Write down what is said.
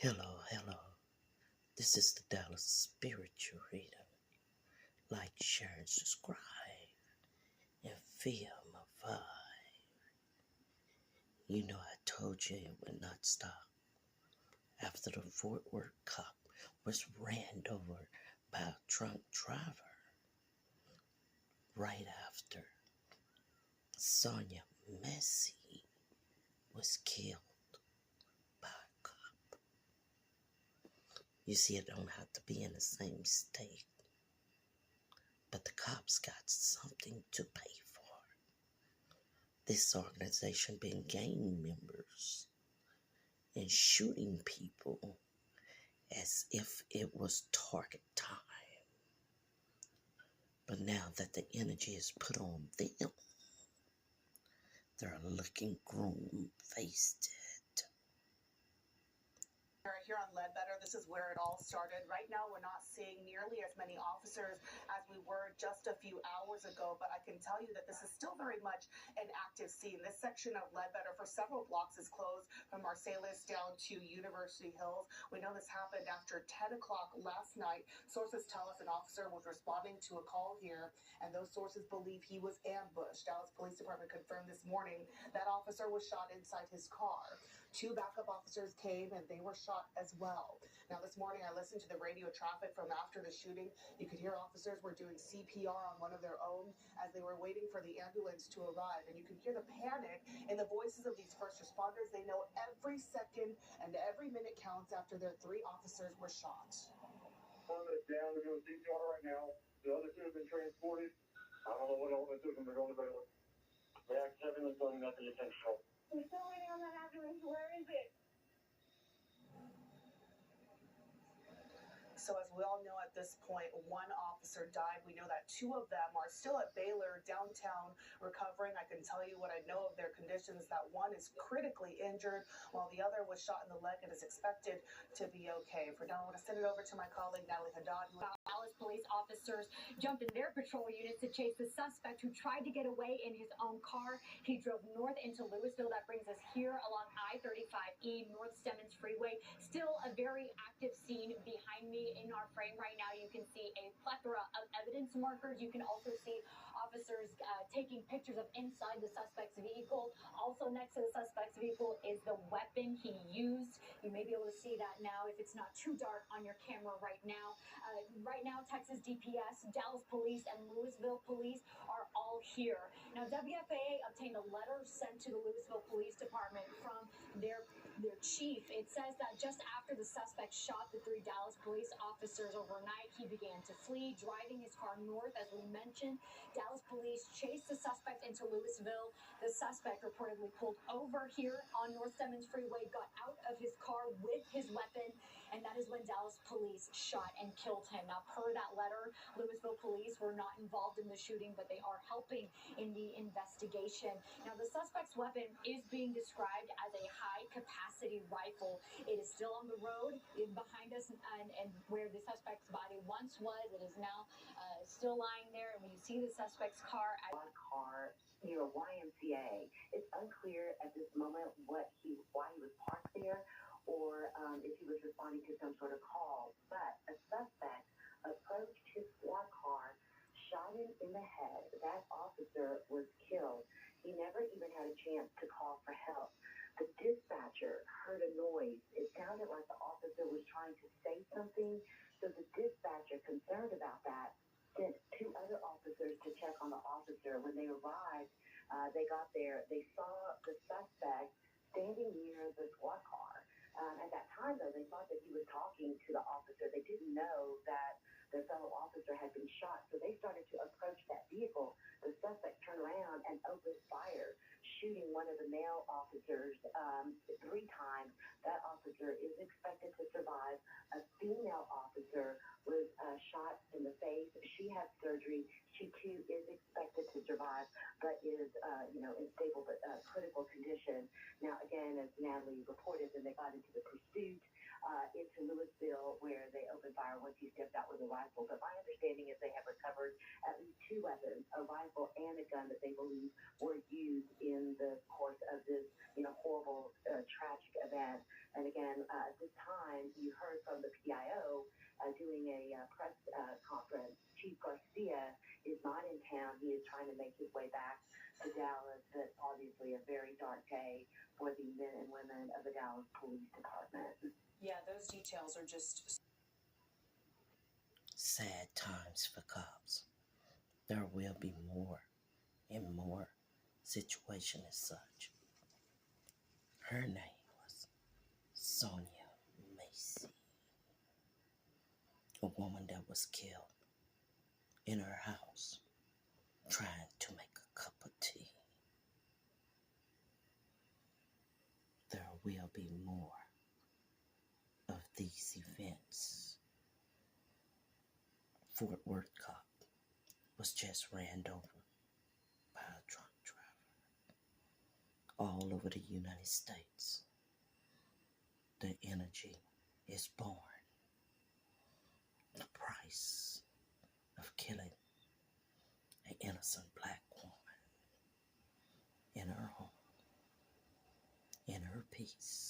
Hello, hello. This is the Dallas Spiritual Reader. Like, share, and subscribe, and feel my vibe. You know I told you it would not stop after the Fort Worth cop was ran over by a drunk driver. Right after Sonya Massey was killed by a cop. You see, it don't have to be in the same state, but the cops got something to pay for. This organization been gaining members and shooting people as if it was target time. But now that the energy is put on them, they're looking groom-faced. Here on Ledbetter, this is where it all started. Right now, we're not seeing nearly as many officers as we were just a few hours ago, but I can tell you that this is still very much an active scene. This section of Ledbetter for several blocks is closed from Marsalis down to University Hills. We know this happened after 10 o'clock last night. Sources tell us an officer was responding to a call here, and those sources believe he was ambushed. Dallas Police Department confirmed this morning that officer was shot inside his car. Two backup officers came and they were shot as well. Now, this morning I listened to the radio traffic from after the shooting. You could hear officers were doing CPR on one of their own as they were waiting for the ambulance to arrive. And you can hear the panic in the voices of these first responders. They know every second and every minute counts after their three officers were shot. One is down, they're doing CPR right now. The other two have been transported. I don't know what all they took them, they're going to bail. The active ambulance going nothing intentional. We're still waiting on that ambulance. Where is it? So as we all know at this point, one officer died. We know that two of them are still at Baylor downtown recovering. I can tell you what I know of their conditions, that one is critically injured while the other was shot in the leg and is expected to be okay. For now, I want to send it over to my colleague, Natalie Haddad. Dallas police officers jumped in their patrol units to chase the suspect who tried to get away in his own car. He drove north into Louisville. That brings us here along I-35E, North Stemmons Freeway. Still a very active scene behind me. In our frame right now, you can see a plethora of evidence markers. You can also see officers taking pictures of inside the suspect's vehicle. Also next to the suspect's vehicle is the weapon he used. You may be able to see that now if it's not too dark on your camera right now. Right now, Texas DPS, Dallas Police, and Louisville Police are all here. Now, WFAA obtained a letter sent to the Louisville Police Department from their chief. It says that just after the suspect shot the three Dallas police officers overnight, he began to flee, driving his car north. As we mentioned, Dallas police chased the suspect into Louisville. The suspect reportedly pulled over here on North Stemmons Freeway, got out of his car with his weapon, and that is when Dallas police shot and killed him. Now, per that letter, Louisville police were not involved in the shooting, but they are helping in the investigation. Now, the suspect's weapon is being described as a high-capacity rifle. It is still on the road behind us, and where the suspect's body once was, it is now still lying there. And when you see the suspect's car, one car near a YMCA, it's unclear at this moment why he was parked there, or if he was responding to some sort of call. But a suspect approached his squad car, shot him in the head. That officer was killed. He never even had a chance to call for help. The dispatcher heard a noise. It sounded like the officer was trying to say something. So the dispatcher, concerned about that, sent two other officers to check on the officer. When they arrived, they got there. They saw the suspect standing near the squad car. At that time, though, they thought that he was talking to the officer. They didn't know that their fellow officer had been shot. So they started to approach that vehicle. The suspect turned around and opened fire, shooting one of the male officers 3 times. That officer is expected to survive. A female officer was shot in the face. She had surgery. She, too, is expected to survive, but is, in stable but critical condition. Now, again, as Natalie reported, then they got into the pursuit into Louisville, where they opened fire once he stepped out with a rifle. But my understanding is they have recovered at least 2 weapons, a rifle and a gun that they believe were used in the course of this, horrible, tragic event. And again, And at this time, you heard from the PIO doing a press conference. Chief Garcia is not in town. He is trying to make his way back to Dallas. That's obviously a very dark day for the men and women of the Dallas Police Department. Yeah, those details are just sad times for cops. There will be more and more situations as such. Her name was Sonya Massey, a woman that was killed in her house trying to make a cup of tea. There will be more of these events. Fort Worth cop was just ran over by a drunk driver. All over the United States, the energy is born. The price of killing an innocent black woman in her home, in her peace.